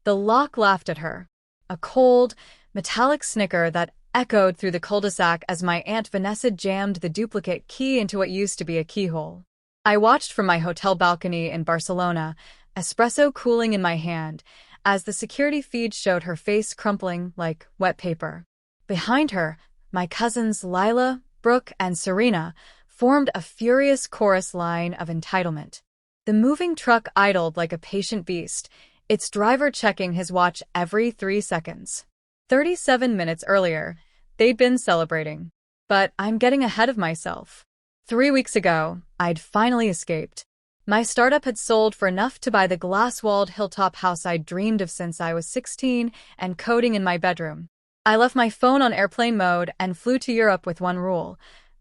The lock laughed at her. A cold, metallic snicker that echoed through the cul-de-sac as my Aunt Vanessa jammed the duplicate key into what used to be a keyhole. I watched from my hotel balcony in Barcelona, espresso cooling in my hand, as the security feed showed her face crumpling like wet paper. Behind her, my cousins Lila, Brooke, and Serena formed a furious chorus line of entitlement. The moving truck idled like a patient beast, its driver checking his watch every 3 seconds. 37 minutes earlier, they'd been celebrating. But I'm getting ahead of myself. 3 weeks ago, I'd finally escaped. My startup had sold for enough to buy the glass-walled hilltop house I'd dreamed of since I was 16 and coding in my bedroom. I left my phone on airplane mode and flew to Europe with one rule: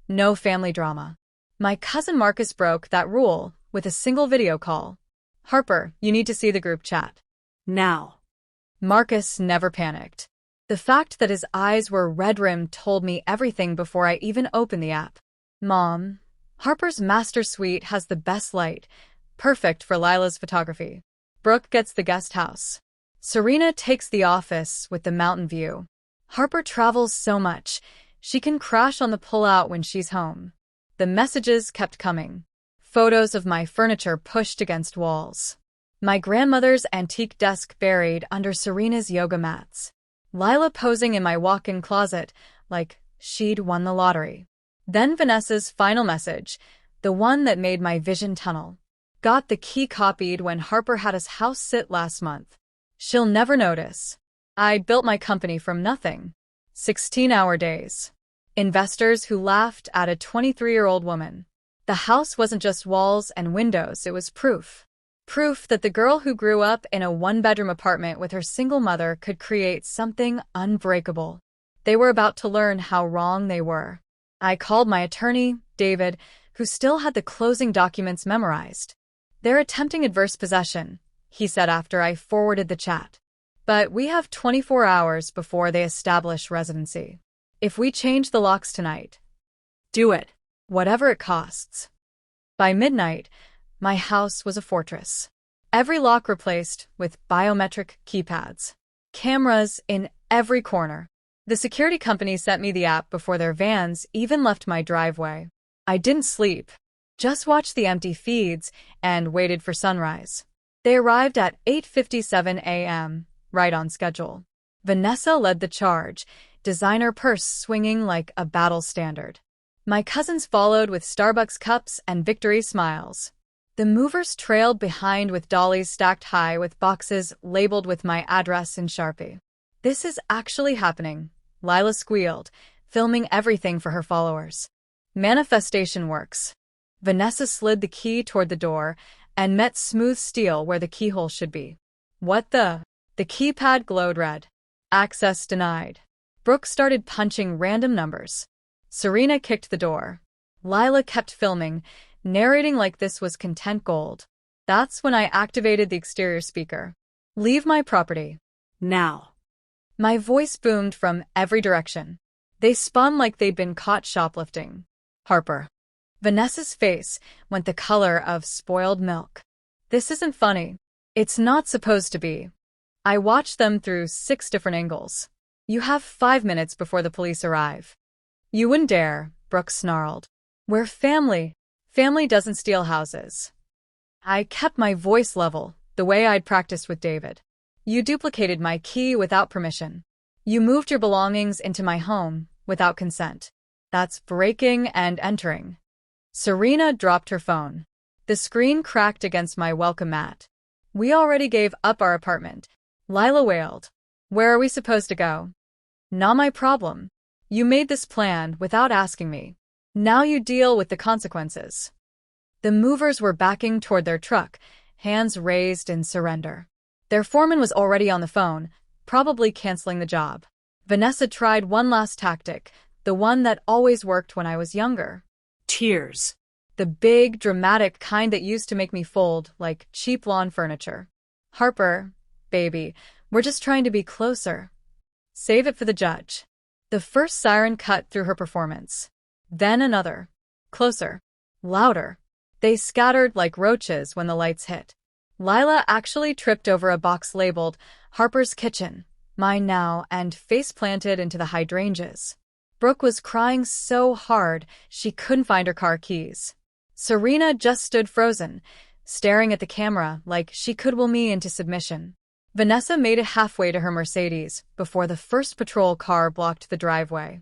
no family drama. My cousin Marcus broke that rule with a single video call. "Harper, you need to see the group chat. Now." Marcus never panicked. The fact that his eyes were red-rimmed told me everything before I even opened the app. "Mom, Harper's master suite has the best light, perfect for Lila's photography. Brooke gets the guest house. Serena takes the office with the mountain view. Harper travels so much, she can crash on the pull-out when she's home." The messages kept coming. Photos of my furniture pushed against walls. My grandmother's antique desk buried under Serena's yoga mats. Lila posing in my walk-in closet like she'd won the lottery. Then Vanessa's final message, the one that made my vision tunnel. "Got the key copied when Harper had his house sit last month. She'll never notice. I built my company from nothing. 16-hour days. Investors who laughed at a 23-year-old woman. The house wasn't just walls and windows, it was proof. Proof that the girl who grew up in a one-bedroom apartment with her single mother could create something unbreakable. They were about to learn how wrong they were. I called my attorney, David, who still had the closing documents memorized. "They're attempting adverse possession," he said after I forwarded the chat. "But we have 24 hours before they establish residency. If we change the locks tonight, do it, whatever it costs." By midnight, my house was a fortress. Every lock replaced with biometric keypads. Cameras in every corner. The security company sent me the app before their vans even left my driveway. I didn't sleep, just watched the empty feeds and waited for sunrise. They arrived at 8:57 a.m., right on schedule. Vanessa led the charge, designer purse swinging like a battle standard. My cousins followed with Starbucks cups and victory smiles. The movers trailed behind with dollies stacked high with boxes labeled with my address in Sharpie. "This is actually happening," Lila squealed, filming everything for her followers. "Manifestation works." Vanessa slid the key toward the door and met smooth steel where the keyhole should be. "What the?" The keypad glowed red. "Access denied." Brooke started punching random numbers. Serena kicked the door. Lila kept filming, narrating like this was content gold. That's when I activated the exterior speaker. "Leave my property. Now." My voice boomed from every direction. They spun like they'd been caught shoplifting. "Harper." Vanessa's face went the color of spoiled milk. "This isn't funny. It's not supposed to be." I watched them through 6 different angles. "You have 5 minutes before the police arrive." "You wouldn't dare," Brooke snarled. "We're family. Family doesn't steal houses." I kept my voice level, the way I'd practiced with David. "You duplicated my key without permission. You moved your belongings into my home without consent. That's breaking and entering." Serena dropped her phone. The screen cracked against my welcome mat. "We already gave up our apartment." Lila wailed. "Where are we supposed to go?" "Not my problem. You made this plan without asking me. Now you deal with the consequences." The movers were backing toward their truck, hands raised in surrender. Their foreman was already on the phone, probably canceling the job. Vanessa tried one last tactic, the one that always worked when I was younger. Tears. The big, dramatic kind that used to make me fold like cheap lawn furniture. "Harper, baby, we're just trying to be closer. Save it for the judge." The first siren cut through her performance. Then another. Closer. Louder. They scattered like roaches when the lights hit. Lila actually tripped over a box labeled Harper's Kitchen, Mine Now, and face-planted into the hydrangeas. Brooke was crying so hard she couldn't find her car keys. Serena just stood frozen, staring at the camera like she could will me into submission. Vanessa made it halfway to her Mercedes before the first patrol car blocked the driveway.